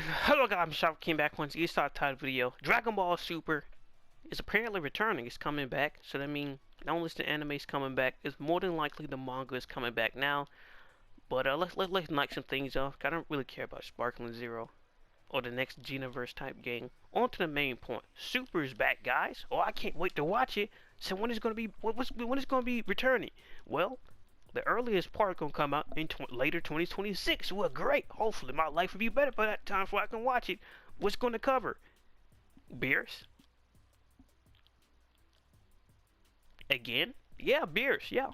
Hello guys, I'm Shop came back once again, start title video. Dragon Ball Super is apparently returning, it's coming back. So that means not only is the anime is coming back, it's more than likely the manga is coming back now. But let's knock some things off. I don't really care about Sparkling Zero or the next Xenoverse type game. On to the main point. Super is back, guys. Oh, I can't wait to watch it. So when is it gonna be? When is it gonna be returning? Well, the earliest part gonna come out in later 2026. Well, great. Hopefully, my life will be better by that time, so I can watch it. What's gonna cover? Beers. Again? Yeah, beers. Yeah.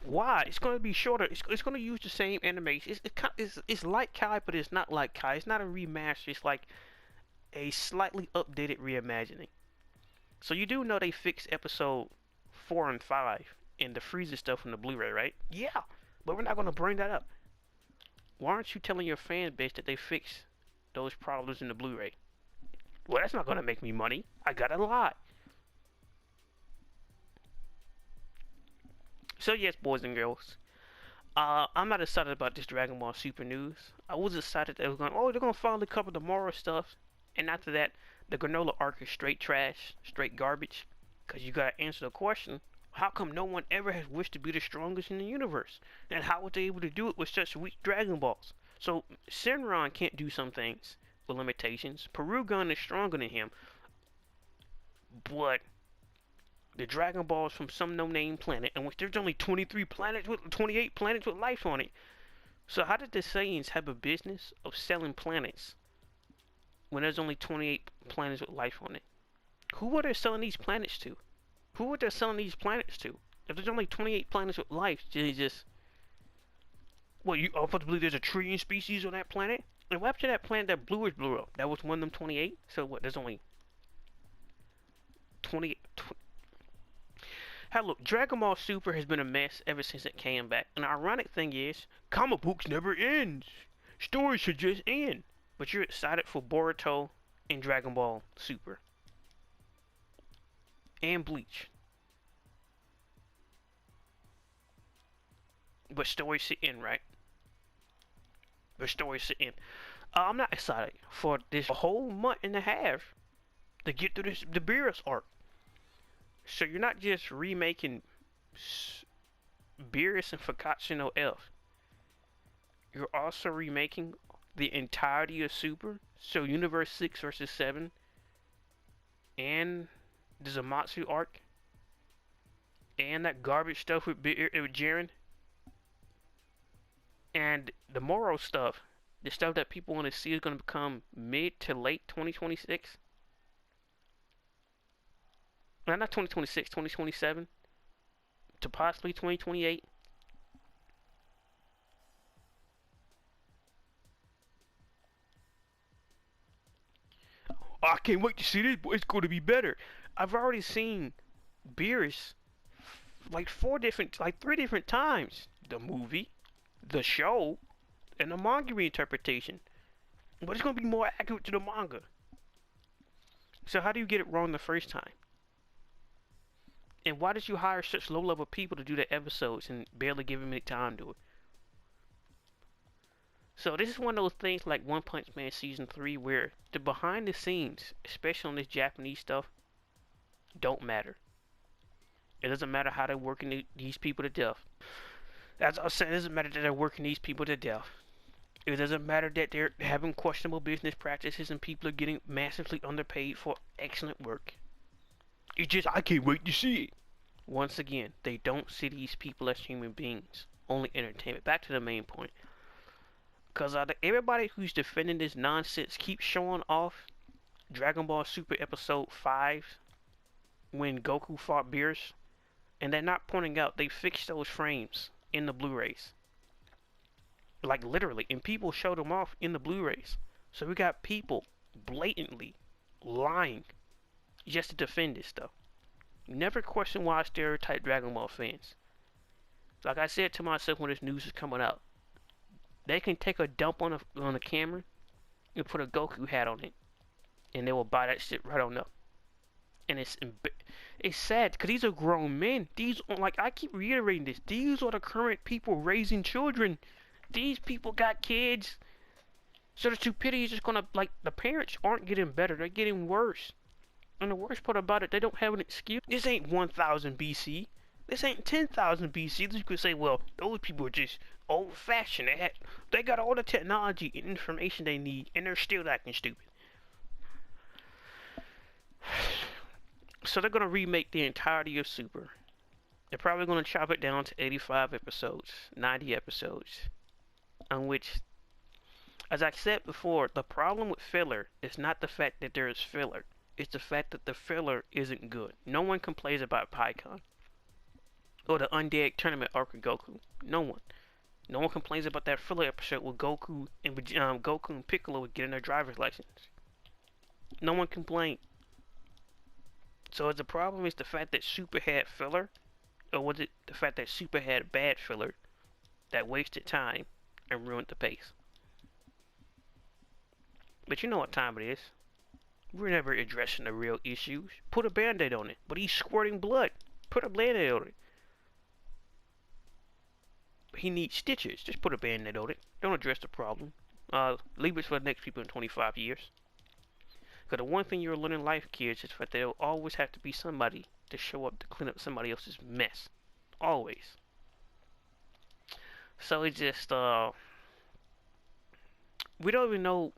Why? It's gonna be shorter. It's gonna use the same animation. It's like Kai, but it's not like Kai. It's not a remaster. It's like a slightly updated reimagining. So you do know they fixed episode 4 and 5 in the freezer stuff from the Blu-ray, right? Yeah, but we're not gonna bring that up. Why aren't you telling your fan base that they fixed those problems in the Blu-ray? Well, that's not gonna make me money. I got a lot. So yes, boys and girls, I'm not excited about this Dragon Ball Super news. I was excited that they were going, oh, they're gonna finally cover the Moro stuff, and after that, the Granola arc is straight trash, straight garbage. Cause you gotta answer the question: how come no one ever has wished to be the strongest in the universe? And how were they able to do it with such weak Dragon Balls? So Shenron can't do some things with limitations. Perugon is stronger than him, but the Dragon Balls from some no-name planet, in which there's only 23 planets with 28 planets with life on it. So how did the Saiyans have a business of selling planets when there's only 28 planets with life on it? Who are they selling these planets to? Who are they selling these planets to? If there's only 28 planets with life, they just... Well, you also believe there's a trillion species on that planet? And what happened to that planet that blew up? That was one of them 28? So what, there's only 20... Hey, look, Dragon Ball Super has been a mess ever since it came back. And the ironic thing is, comic books never ends. Stories should just end. But you're excited for Boruto and Dragon Ball Super. And Bleach. But stories should end, right? But stories should end. I'm not excited for this whole month and a half to get through the Beerus arc. So you're not just remaking Beerus and Fakatsu no F. You're also remaking the entirety of Super. So Universe 6 versus 7. And the Zamasu arc. And that garbage stuff with Jiren. And the Moro stuff. The stuff that people want to see is going to become mid to late 2026. Not 2026, 2027 to possibly 2028. I can't wait to see this, but it's going to be better. I've already seen Beerus like three different times. The movie, the show, and the manga reinterpretation. But it's going to be more accurate to the manga. So how do you get it wrong the first time? And why did you hire such low-level people to do the episodes and barely give them any time to it? So this is one of those things like One Punch Man Season 3 where the behind the scenes, especially on this Japanese stuff, don't matter. It doesn't matter how they're working these people to death. As I was saying, it doesn't matter that they're working these people to death. It doesn't matter that they're having questionable business practices and people are getting massively underpaid for excellent work. It's just, I can't wait to see it. Once again, they don't see these people as human beings, only entertainment. Back to the main point. Because everybody who's defending this nonsense keeps showing off Dragon Ball Super Episode 5 when Goku fought Beerus, and they're not pointing out they fixed those frames in the Blu-rays. Like literally, and people showed them off in the Blu-rays. So we got people blatantly lying just to defend this stuff. Never question why I stereotype Dragon Ball fans. Like I said to myself when this news is coming out, they can take a dump on a camera and put a Goku hat on it, and they will buy that shit right on up. And it's sad because these are grown men. These are, like I keep reiterating this, these are the current people raising children These people got kids. So the stupidity is just gonna, like, the parents aren't getting better, they're getting worse. And the worst part about it, they don't have an excuse. This ain't 1000 BC. This ain't 10,000 BC. You could say, well, those people are just old-fashioned. They got all the technology and information they need, and they're still acting stupid. So they're gonna remake the entirety of Super. They're probably gonna chop it down to 85 episodes, 90 episodes, on which, as I said before, the problem with filler is not the fact that there is filler. It's the fact that the filler isn't good. No one complains about PyCon or the Undead Tournament arc of Goku. No one. No one complains about that filler episode where Goku and Piccolo were getting their driver's license. No one complained. So the problem is the fact that Super had filler, or was it the fact that Super had bad filler that wasted time and ruined the pace? But you know what time it is. We're never addressing the real issues. Put a band-aid on it. But he's squirting blood. Put a band-aid on it. He needs stitches. Just put a band-aid on it. Don't address the problem. Leave it for the next people in 25 years. Because the one thing you'll learn in life, kids, is that there'll always have to be somebody to show up to clean up somebody else's mess. Always. So it's just, we don't even know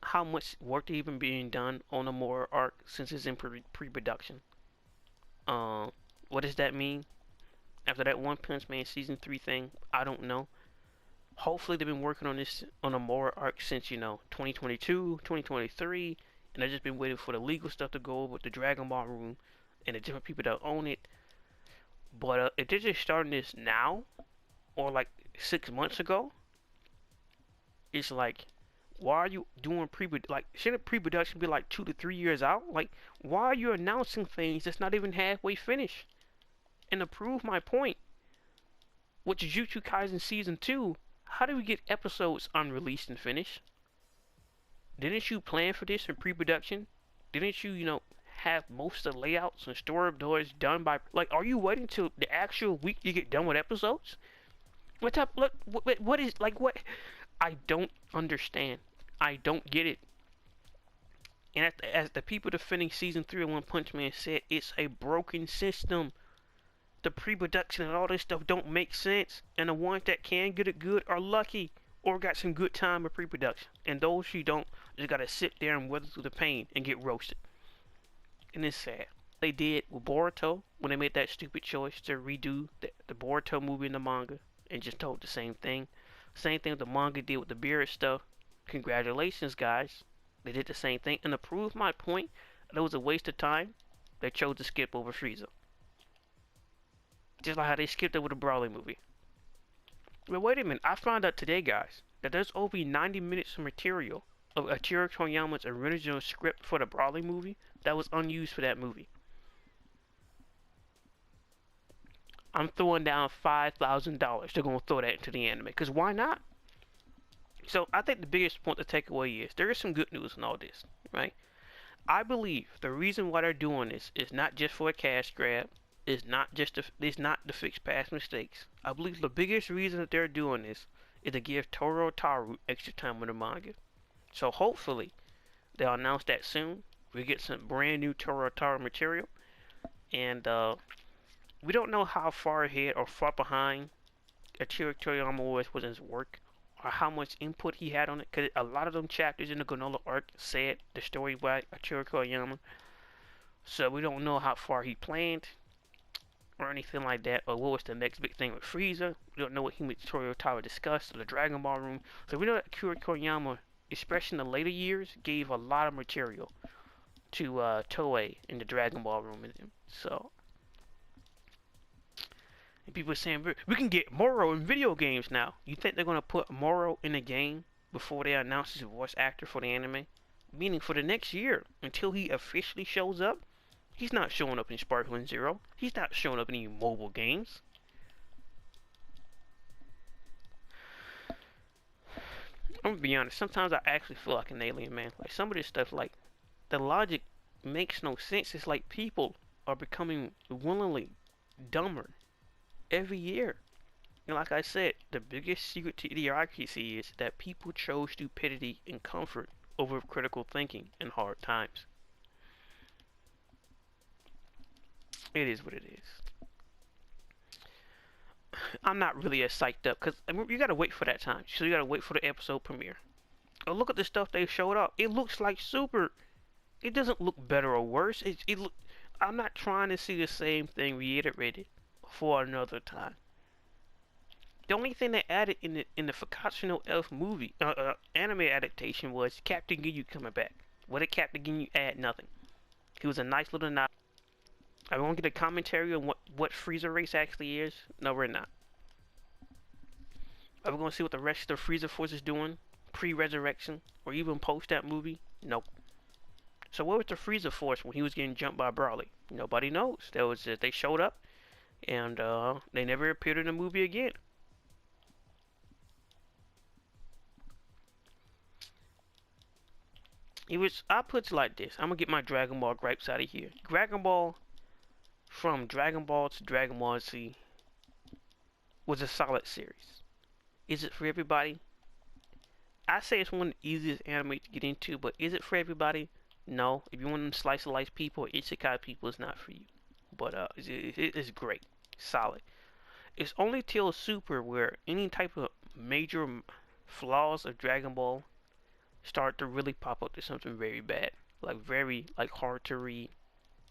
how much work is even being done on the Mora arc since it's in pre-production. What does that mean? After that One Punch Man Season 3 thing, I don't know. Hopefully they've been working on this, on the Mora arc since, 2022, 2023, and they've just been waiting for the legal stuff to go over with the Dragon Ball Room and the different people that own it. But if they're just starting this now, or like 6 months ago, it's like, why are you doing shouldn't pre-production be like 2 to 3 years out? Like, why are you announcing things that's not even halfway finished? And to prove my point, with Jujutsu Kaisen Season 2, how do we get episodes unreleased and finished? Didn't you plan for this in pre-production? Didn't you, have most of the layouts and storyboards done by, like, are you waiting till the actual week to get done with episodes? What is, like, what? I don't understand. I don't get it. And as the people defending Season 3 of One Punch Man said, it's a broken system. The pre-production and all this stuff don't make sense. And the ones that can get it good are lucky, or got some good time with pre-production. And those who don't, just gotta sit there and weather through the pain and get roasted. And it's sad. They did with Boruto when they made that stupid choice to redo the Boruto movie in the manga and just told the same thing. Same thing the manga did with the Beerus stuff. Congratulations, guys. They did the same thing. And to prove my point, that was a waste of time, they chose to skip over Frieza. Just like how they skipped over the Broly movie. But wait a minute, I found out today, guys, that there's over 90 minutes of material of Akira Toriyama's original script for the Broly movie that was unused for that movie. I'm throwing down $5,000 to go throw that into the anime, because why not? So I think the biggest point to take away is there is some good news in all this, right? I believe the reason why they're doing this is not just for a cash grab. It's not to fix past mistakes. I believe the biggest reason that they're doing this is to give Toru extra time with the manga. So hopefully they'll announce that soon. We get some brand new Toru material, and we don't know how far ahead or far behind Akira Toriyama was in his work, or how much input he had on it. Because a lot of them chapters in the Granola arc said the story by Akira Toriyama, so we don't know how far he planned or anything like that, or what was the next big thing with Frieza. We don't know what he with Toru discussed, or the Dragon Ball Room. So we know that Akira Toriyama, especially in the later years, gave a lot of material to Toei in the Dragon Ball Room. So, and people are saying, we can get Moro in video games now. You think they're going to put Moro in a game before they announce his voice actor for the anime? Meaning for the next year, until he officially shows up? He's not showing up in Sparkling Zero. He's not showing up in any mobile games. I'm gonna be honest, sometimes I actually feel like an alien, man. Like, some of this stuff, like, the logic makes no sense. It's like people are becoming willingly dumber every year. And like I said, the biggest secret to idiocracy is that people chose stupidity and comfort over critical thinking in hard times. It is what it is. I'm not really as psyched up because I mean, you gotta wait for that time. So you gotta wait for the episode premiere. Oh, look at the stuff they showed up. It looks like Super. It doesn't look better or worse. It look. I'm not trying to see the same thing reiterated for another time. The only thing they added in the Fukaku no Elf movie anime adaptation was Captain Ginyu coming back. What did Captain Ginyu add? Nothing. He was a nice little nod. I won't get a commentary on what Frieza race actually is. No, we're not. Are we gonna see what the rest of the Frieza Force is doing pre-resurrection or even post that movie? Nope. So where was the Frieza Force when he was getting jumped by Broly? Nobody knows. There was they showed up and they never appeared in the movie again. I put it like this. I'm gonna get my Dragon Ball gripes out of here. Dragon Ball, from Dragon Ball to Dragon Ball Z, was a solid series. Is it for everybody? I say it's one of the easiest anime to get into, but is it for everybody? No. If you're one of them slice of life people or isekai people, it's not for you. But it's great, solid. It's only till Super where any type of major flaws of Dragon Ball start to really pop up to something very bad, like very hard to read,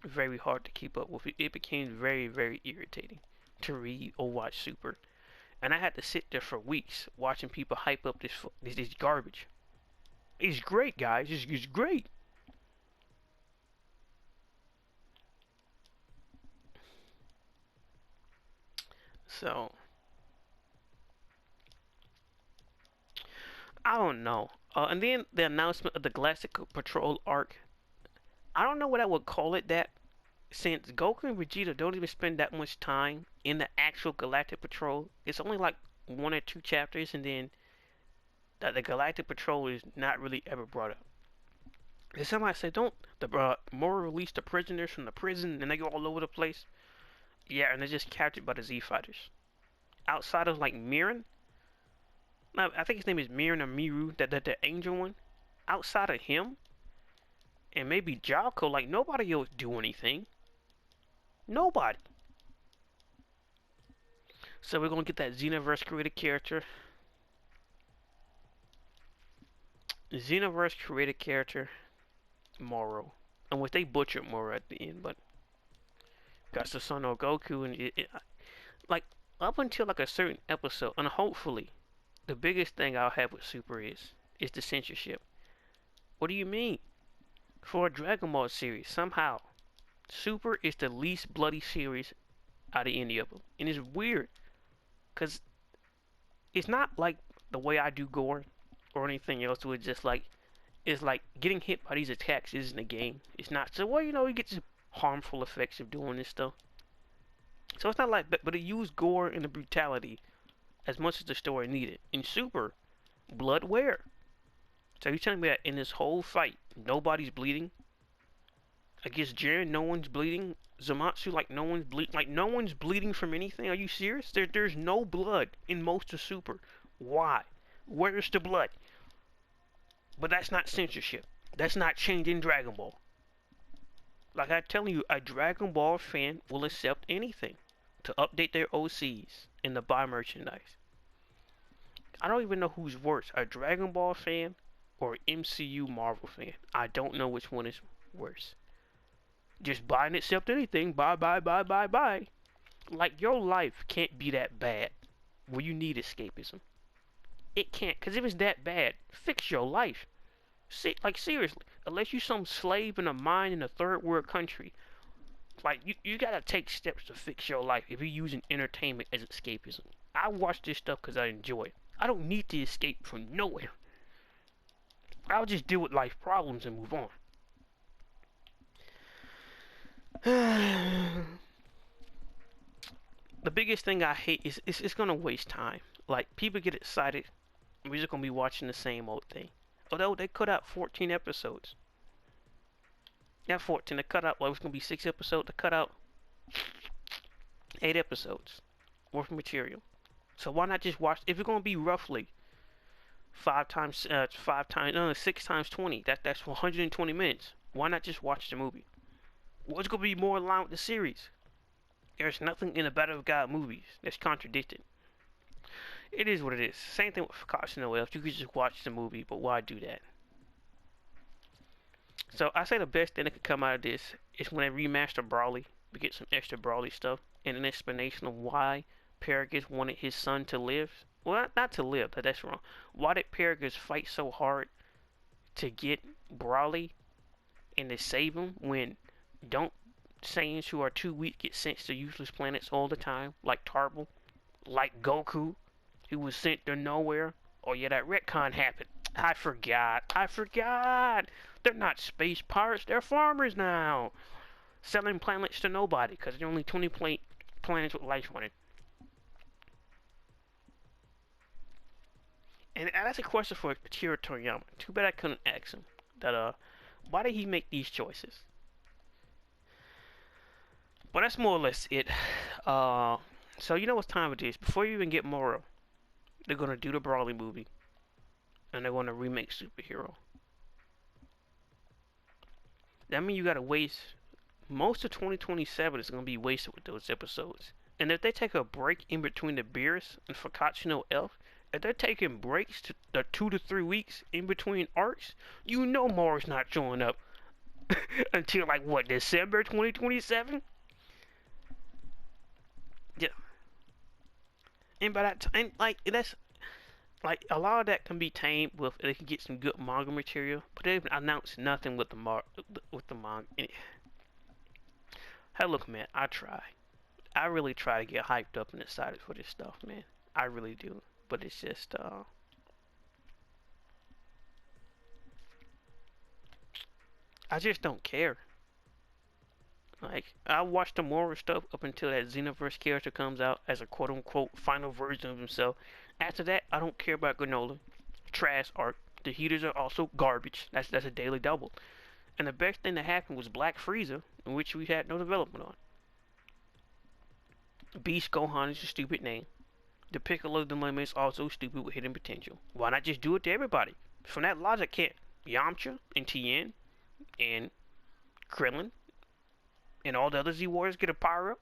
very hard to keep up with. It became very irritating to read or watch Super, and I had to sit there for weeks watching people hype up this garbage. It's great, guys. It's great. So I don't know. And then the announcement of the Galactic Patrol arc. I don't know what I would call it that, since Goku and Vegeta don't even spend that much time in the actual Galactic Patrol. It's only like 1 or 2 chapters, and then the Galactic Patrol is not really ever brought up. And somebody said, don't the Moro release the prisoners from the prison and they go all over the place? Yeah, and they're just captured by the Z Fighters. Outside of like Mirin, no, I think his name is Mirin or Miru, that the angel one. Outside of him, and maybe Jalko, like nobody else do anything. Nobody. So we're gonna get that Xenoverse created character. Xenoverse created character, Moro. And which they butchered Moro at the end, but got the son of Goku, and like up until like a certain episode, and hopefully, the biggest thing I'll have with Super is the censorship. What do you mean? For a Dragon Ball series, somehow Super is the least bloody series out of any of them, and it's weird, cause it's not like the way I do gore or anything else. Where it's just like it's like getting hit by these attacks isn't a game. It's not. So well, you get some harmful effects of doing this stuff. So it's not like, but it used gore and the brutality as much as the story needed. In Super, blood where? So you telling me that in this whole fight, nobody's bleeding? Against Jiren, no one's bleeding. Zamasu, like no one's bleeding from anything. Are you serious? There's no blood in most of Super. Why? Where's the blood? But that's not censorship. That's not changing Dragon Ball. Like I'm telling you, a Dragon Ball fan will accept anything to update their OCs and to buy merchandise. I don't even know who's worse, a Dragon Ball fan or an MCU Marvel fan. I don't know which one is worse. Just buy and accept anything. Buy. Like, your life can't be that bad where you need escapism. It can't, because if it's that bad, fix your life. See, like, seriously, unless you some slave in a mine in a third world country, like, you gotta take steps to fix your life if you're using entertainment as escapism. I watch this stuff because I enjoy it. I don't need to escape from nowhere. I'll just deal with life problems and move on. The biggest thing I hate is it's gonna waste time. Like, people get excited, and we're just gonna be watching the same old thing. Although they cut out 14 episodes. Not 14, they cut out, well, it's gonna be 6 episodes, they cut out 8 episodes worth of material. So why not just watch? If it's gonna be roughly no, 6 times 20. That's 120 minutes. Why not just watch the movie? What's gonna be more in line with the series? There's nothing in the Battle of God movies that's contradicted. It is what it is. Same thing with Forgotten Noel. You could just watch the movie, but why do that? So I say the best thing that could come out of this is when they remaster Brawly. We get some extra Brawly stuff and an explanation of why Paragus wanted his son to live. Well, not to live. That's wrong. Why did Paragus fight so hard to get Brawly and to save him when don't Saiyans who are too weak get sent to useless planets all the time, like Tarble, like Goku, who was sent to nowhere? Oh yeah, that retcon happened. I forgot. They're not space pirates. They're farmers now, selling planets to nobody because there are only 20 planets with life on it. And that's a question for Akira Toriyama. Too bad I couldn't ask him that. Why did he make these choices? But that's more or less it. So you know what's time it is. Before you even get Moro, they're gonna do the Brawly movie, and they're gonna remake Superhero. That means you gotta waste most of 2027 is gonna be wasted with those episodes. And if they take a break in between the Beerus and Focaccia no Elf, if they're taking breaks to the 2 to 3 weeks in between arcs, you know Moro's not showing up until like what, December 2027? Yeah. And by that time, like that's like a lot of that can be tamed with they can get some good manga material, but they've announced nothing with the manga. Hey, look, man, I try. I really try to get hyped up and excited for this stuff, man. I really do, but it's just I just don't care. Like, I watch the Moro stuff up until that Xenoverse character comes out as a quote-unquote final version of himself. After that, I don't care about Granola. Trash art. The heaters are also garbage. That's a daily double. And the best thing that happened was Black Frieza, in which we had no development on. Beast Gohan is a stupid name. The Piccolo Dilemma is also stupid with hidden potential. Why not just do it to everybody? From that logic, can't Yamcha and Tien and Krillin and all the other Z Warriors get a power up?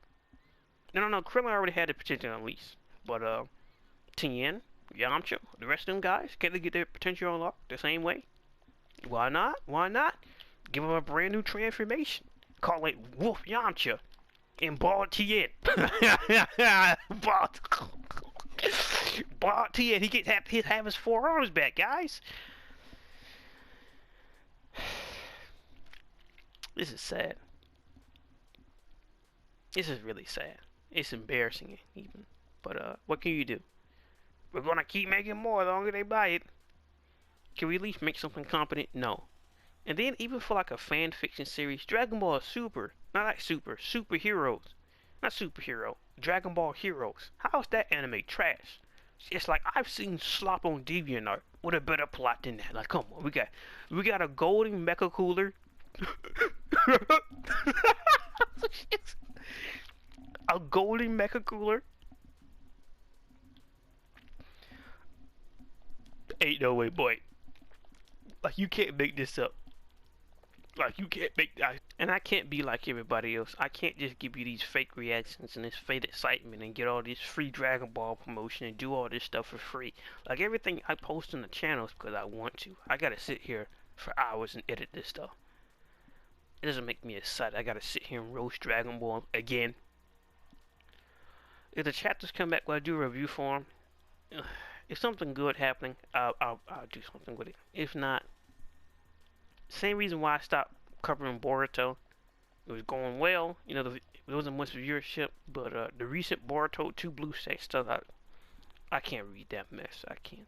No. Krillin already had the potential unleashed. But Tien, Yamcha, the rest of them guys, can't they get their potential unlocked the same way? Why not? Why not? Give them a brand new transformation. Call it Wolf Yamcha and Bald Tien. Bald Tien. He gets have his 4 arms back, guys. This is sad. This is really sad. It's embarrassing even. But what can you do? We're gonna keep making more the longer they buy it. Can we at least make something competent? No. And then even for like a fan fiction series, Dragon Ball Super, not like superheroes, not superhero, Dragon Ball Heroes. How is that anime trash? It's like I've seen slop on DeviantArt with a better plot than that. Like, come on, we got a golden mecha cooler. A golden mecha cooler. Ain't no way, boy. Like, you can't make this up. Like, you can't make that. And I can't be like everybody else. I can't just give you these fake reactions and this fake excitement and get all this free Dragon Ball promotion and do all this stuff for free. Like, everything I post on the channel is because I want to. I gotta sit here for hours and edit this stuff. It doesn't make me excited. I gotta sit here and roast Dragon Ball again. If the chapters come back when I do a review for them, if something good happening, I'll do something with it. If not, same reason why I stopped covering Boruto. It was going well, you know, there wasn't much viewership, but the recent Boruto 2 Blue Sex stuff, I can't read that mess. I can't.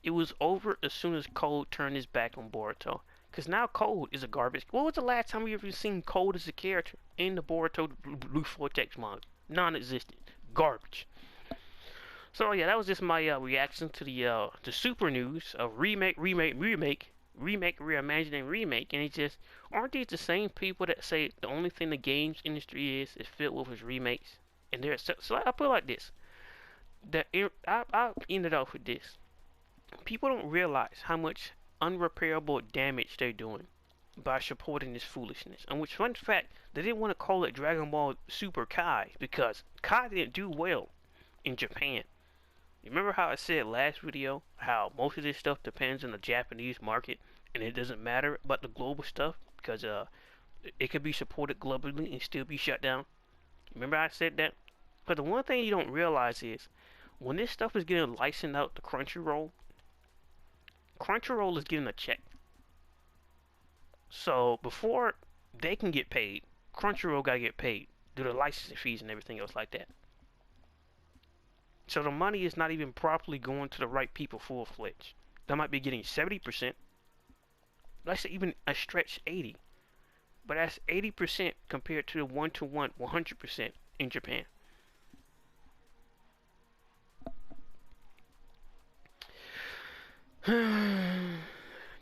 It was over as soon as Code turned his back on Boruto. Because now Code is a garbage. When was the last time you ever seen Code as a character in the Boruto Blue Vortex manga? Non-existent. Garbage. So yeah, that was just my reaction to the super news of remake, reimagining, remake, and it's just, aren't these the same people that say the only thing the games industry is filled with is remakes? And they're so I put it like this: I'll end it off with this. People don't realize how much unrepairable damage they're doing by supporting this foolishness. And which, fun fact, they didn't want to call it Dragon Ball Super Kai because Kai didn't do well in Japan. You remember how I said last video how most of this stuff depends on the Japanese market and it doesn't matter about the global stuff because it could be supported globally and still be shut down. Remember I said that? But the one thing you don't realize is when this stuff is getting licensed out to Crunchyroll, Crunchyroll is getting a check. So before they can get paid, Crunchyroll gotta get paid due to licensing fees and everything else like that. So the money is not even properly going to the right people full-fledged. They might be getting 70%. Let's say even a stretch 80. But that's 80% compared to the 1-to-1, 100% in Japan.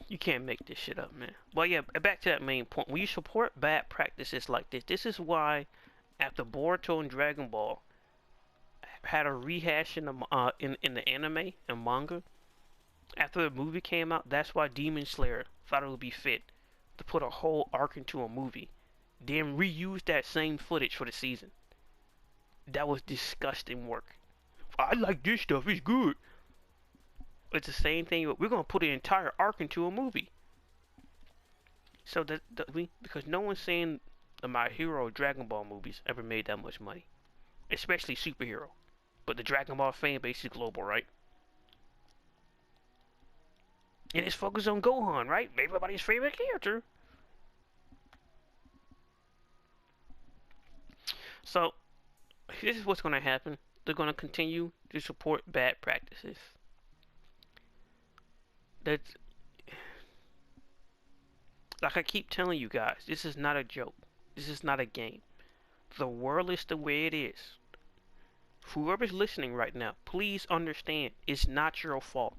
You can't make this shit up, man. Well, yeah, back to that main point. When you support bad practices like this is why after Boruto and Dragon Ball had a rehash in the anime and manga, after the movie came out, that's why Demon Slayer thought it would be fit to put a whole arc into a movie, then reuse that same footage for the season. That was disgusting work. I like this stuff, it's good. It's the same thing. We're gonna put an entire arc into a movie. So because no one's saying the My Hero Dragon Ball movies ever made that much money, especially superhero. But the Dragon Ball fan base is global, right? And it's focused on Gohan, right? Everybody's favorite character. So this is what's gonna happen. They're gonna continue to support bad practices. That's like I keep telling you guys, this is not a joke. This is not a game. The world is the way it is. Whoever's listening right now, please understand, it's not your fault.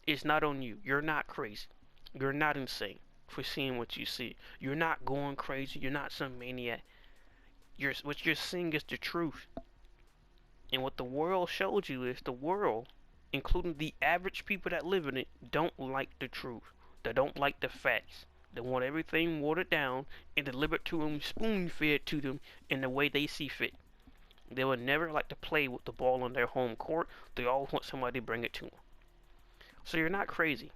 It's not on you. You're not crazy. You're not insane for seeing what you see. You're not going crazy. You're not some maniac. What you're seeing is the truth. And what the world showed you is the world, including the average people that live in it, don't like the truth. They don't like the facts. They want everything watered down and delivered to them, spoon-fed to them in the way they see fit. They would never like to play with the ball on their home court. They always want somebody to bring it to them. So you're not crazy.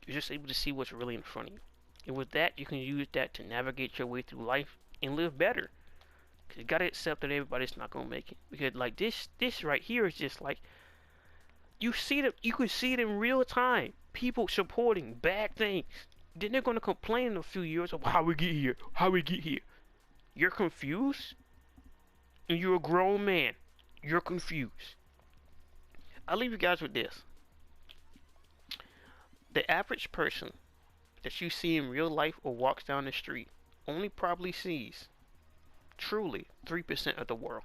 You're just able to see what's really in front of you. And with that, you can use that to navigate your way through life and live better. Because you gotta accept that everybody's not gonna make it. Because like this right here is just like you can see it in real time. People supporting bad things. Then they're gonna complain in a few years of how we get here. How we get here. You're confused? And you're a grown man. You're confused. I'll leave you guys with this. The average person that you see in real life or walks down the street only probably sees truly 3% of the world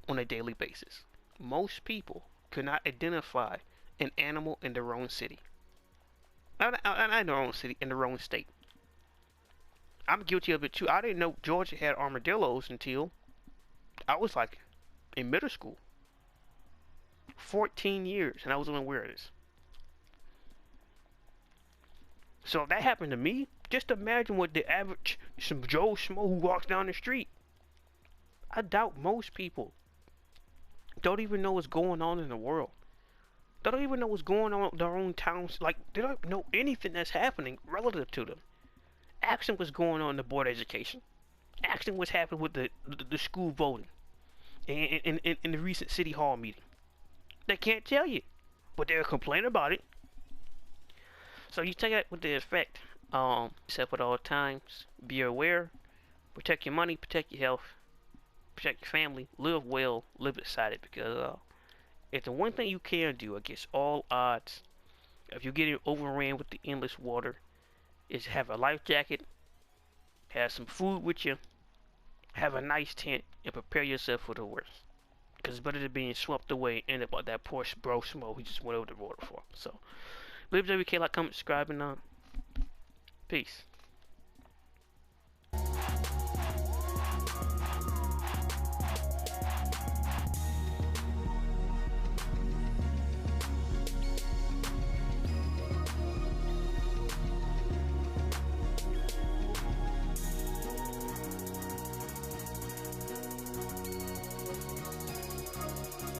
on a daily basis. Most people could not identify an animal in their own city. Not in their own city, in their own state. I'm guilty of it too. I didn't know Georgia had armadillos until I was like in middle school. 14 years and I was unaware of this. So if that happened to me, just imagine what the average Joe Schmo who walks down the street. I doubt most people don't even know what's going on in the world. They don't even know what's going on in their own towns. Like, they don't know anything that's happening relative to them. Ask them what's going on in the board of education. Ask them what's happening with the school voting in the recent city hall meeting. They can't tell you, but they'll complain about it. So you take that with the effect. Except at all times, be aware, protect your money, protect your health, protect your family, live well, live excited. Because if the one thing you can do against all odds, if you're getting overran with the endless water, is have a life jacket, have some food with you, have a nice tent, and prepare yourself for the worst. Because it's better than being swept away and end up like that poor bro Smo who just went over the waterfall. So, leave WK, like, comment, subscribe, and peace.